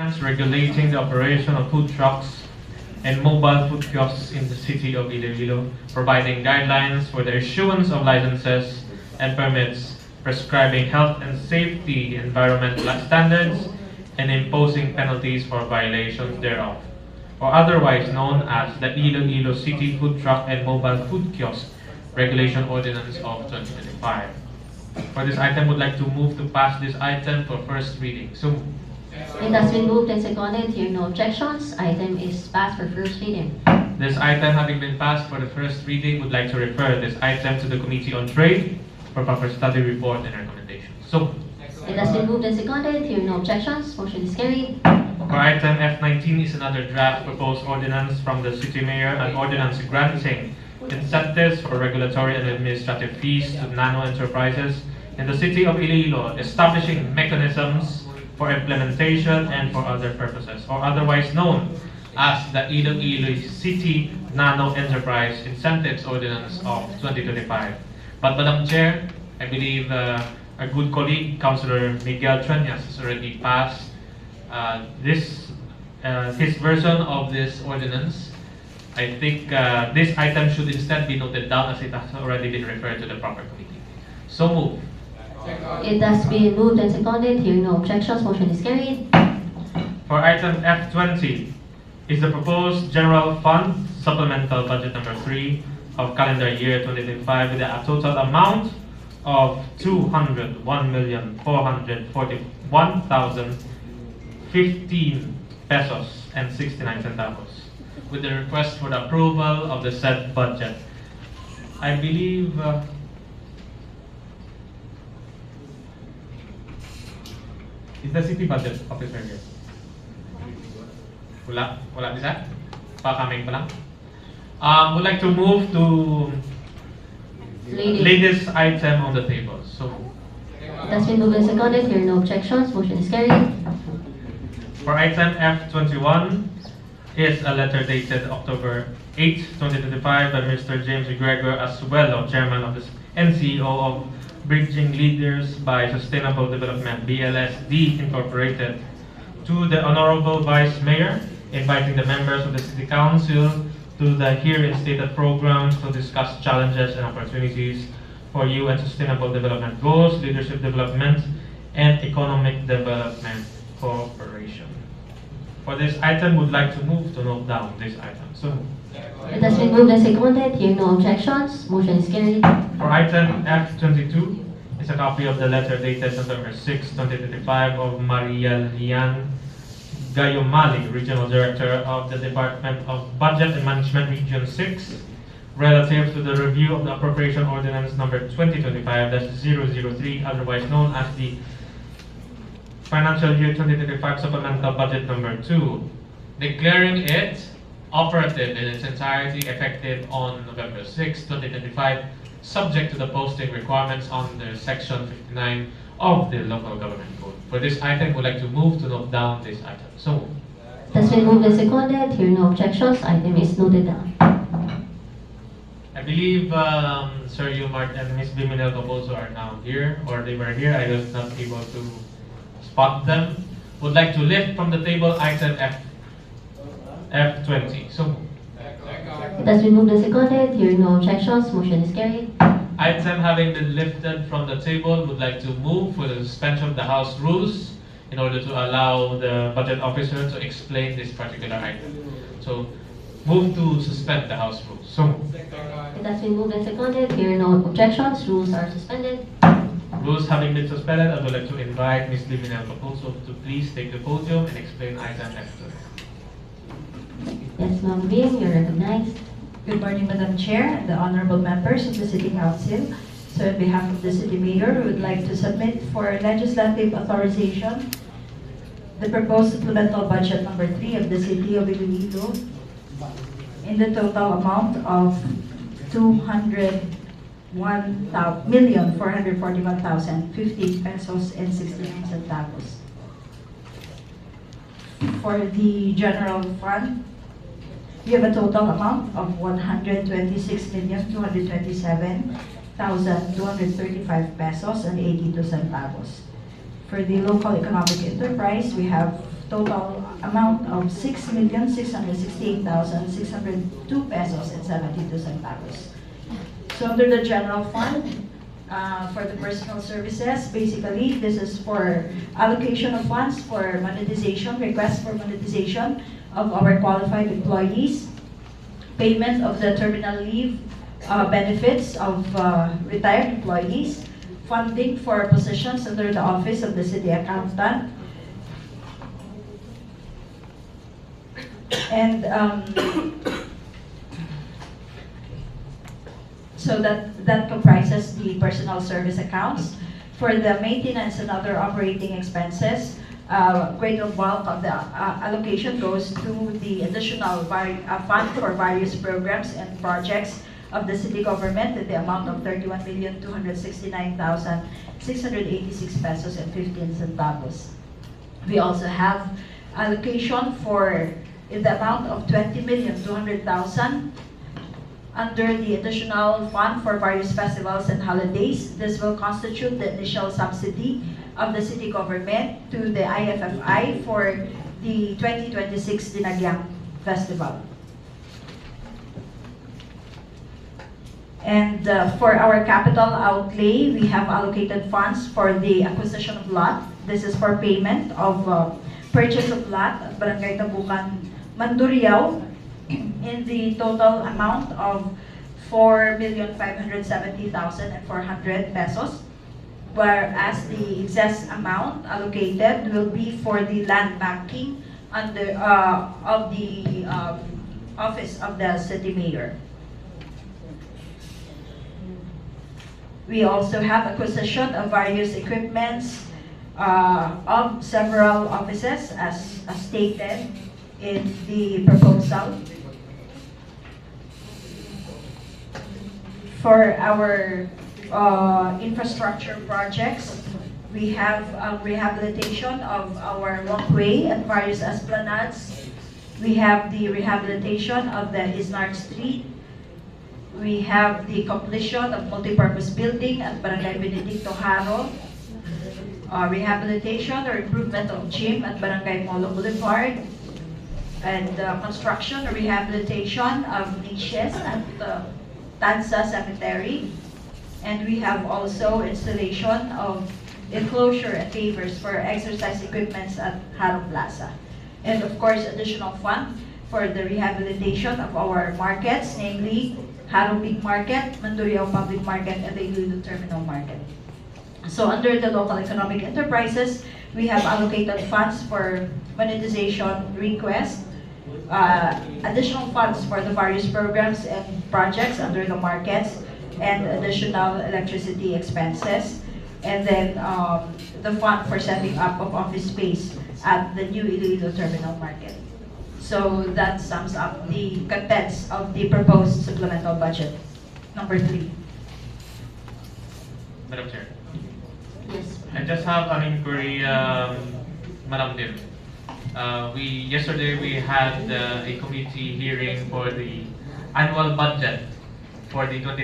regulating the operation of food trucks and mobile food kiosks in the city of Iloilo, providing guidelines for the issuance of licenses and permits, prescribing health and safety environmental standards, and imposing penalties for violations thereof, or otherwise known as the Iloilo City Food Truck and Mobile Food Kiosk Regulation Ordinance of 2025. For this item, would like to move to pass this item for first reading. So moved. It has been moved and seconded. Hearing no objections, item is passed for first reading. This item having been passed for the first reading, would like to refer this item to the Committee on Trade for proper study, report, and recommendations. So It has been moved and seconded. Hearing no objections, motion is carried. for item F19 is another draft proposed ordinance from the City Mayor, an ordinance granting incentives for regulatory and administrative fees to nano enterprises in the City of Iloilo, establishing mechanisms for implementation and for other purposes, or otherwise known as the Iloilo City Nano Enterprise Incentives Ordinance of 2025. But Madam Chair, I believe our good colleague, Councilor Miguel Treñas, has already passed his version of this ordinance. I think this item should instead be noted down as it has already been referred to the proper committee. So move. It has been moved and seconded. Hearing no objections, motion is carried. For item F20 is the proposed general fund supplemental budget number 3 of calendar year 2025 with a total amount of 201,441,015 pesos and 69 centavos with the request for the approval of the said budget. I believe is the city budget officer here? Wala bisa? Pa-coming pa lang. Would like to move to lay this item on the table. So It has been moved and seconded. Hearing no objections, motion is carried. for item F21 is a letter dated October 8, 2025 by Mr. James Gregor as well, Chairman of the NCO of Bridging Leaders by Sustainable Development BLSD Incorporated, to the Honorable Vice Mayor, inviting the members of the City Council to the herein stated programs to discuss challenges and opportunities for you and sustainable development goals, leadership development, and economic development cooperation. For this item, would like to move to note down this item. So It has been moved and seconded. Hearing no objections, motion is carried. for item F22 is a copy of the letter dated November 6, 2025 of Maria Lian Gayomali, Regional Director of the Department of Budget and Management Region 6, relative to the review of the Appropriation Ordinance number 2025-003, otherwise known as the Financial Year 2025 Supplemental Budget number 2, declaring it operative in its entirety effective on November 6, 2025, subject to the posting requirements under Section 59 of the Local Government Code. For this item, we'd like to move to note down this item. So, It has been moved and seconded. Hearing no objections, item is noted down. I believe Sir Yumart and Ms. Biminel Caboso are now here, or they were here. I was not able to spot them. Would like to lift from the table item F20. So, It has been moved and seconded. Hearing no objections, motion is carried. item having been lifted from the table, would like to move for the suspension of the House rules in order to allow the budget officer to explain this particular item. So, move to suspend the House rules. So, moved. It has been moved and seconded. Hearing no objections, rules are suspended. Rules having been suspended, I would like to invite Ms. Liminel Caposo to please take the podium and explain item F2. Yes, Ma'am Bing, you're recognized. Good morning, Madam Chair and the honorable members of the City Council. So on behalf of the City Mayor, we would like to submit for legislative authorization the proposed supplemental budget number 3 of the City of Iloilo in the total amount of 201,441,015 pesos and 69 centavos. For the general fund, we have a total amount of 126,227,235 pesos and 82 centavos. For the local economic enterprise, we have total amount of 6,668,602 pesos and 72 centavos. So under the general fund, for the personal services, basically this is for allocation of funds for monetization, request for monetization of our qualified employees, payment of the terminal leave benefits of retired employees, funding for positions under the office of the city accountant, and so that comprises the personal service accounts. For the maintenance and other operating expenses, greater bulk of the allocation goes to the additional fund for various programs and projects of the city government at the amount of 31,269,686 pesos and 15 centavos. We also have allocation for in the amount of 20,200,000 under the additional fund for various festivals and holidays. This will constitute the initial subsidy of the city government to the IFFI for the 2026 Dinagyang Festival. And for our capital outlay, we have allocated funds for the acquisition of lot. This is for payment of purchase of lot at Barangay Tabukan, Mandurriao, in the total amount of 4,570,400 pesos, whereas the excess amount allocated will be for the land banking under of the office of the city mayor. We also have acquisition of various equipments of several offices as stated in the proposal. For our infrastructure projects, we have rehabilitation of our walkway at various esplanades. We have the rehabilitation of the Isnard Street. We have the completion of multipurpose building at Barangay Benedicto Haro. Rehabilitation or improvement of gym at Barangay Molo Boulevard. And construction or rehabilitation of niches at Tansa Cemetery. And we have also installation of enclosure and pavers for exercise equipments at Haro Plaza. And of course, additional fund for the rehabilitation of our markets, namely Haro Big Market, Mandurriao Public Market, and the Iloilo Terminal Market. So under the local economic enterprises, we have allocated funds for monetization request, additional funds for the various programs and projects under the markets, and additional electricity expenses, and then the fund for setting up of office space at the new Iloilo Terminal Market. So that sums up the contents of the proposed supplemental budget. Number 3. Madam Chair, Yes. I just have an inquiry, Madam Lim. Yesterday we had a committee hearing for the annual budget for the 20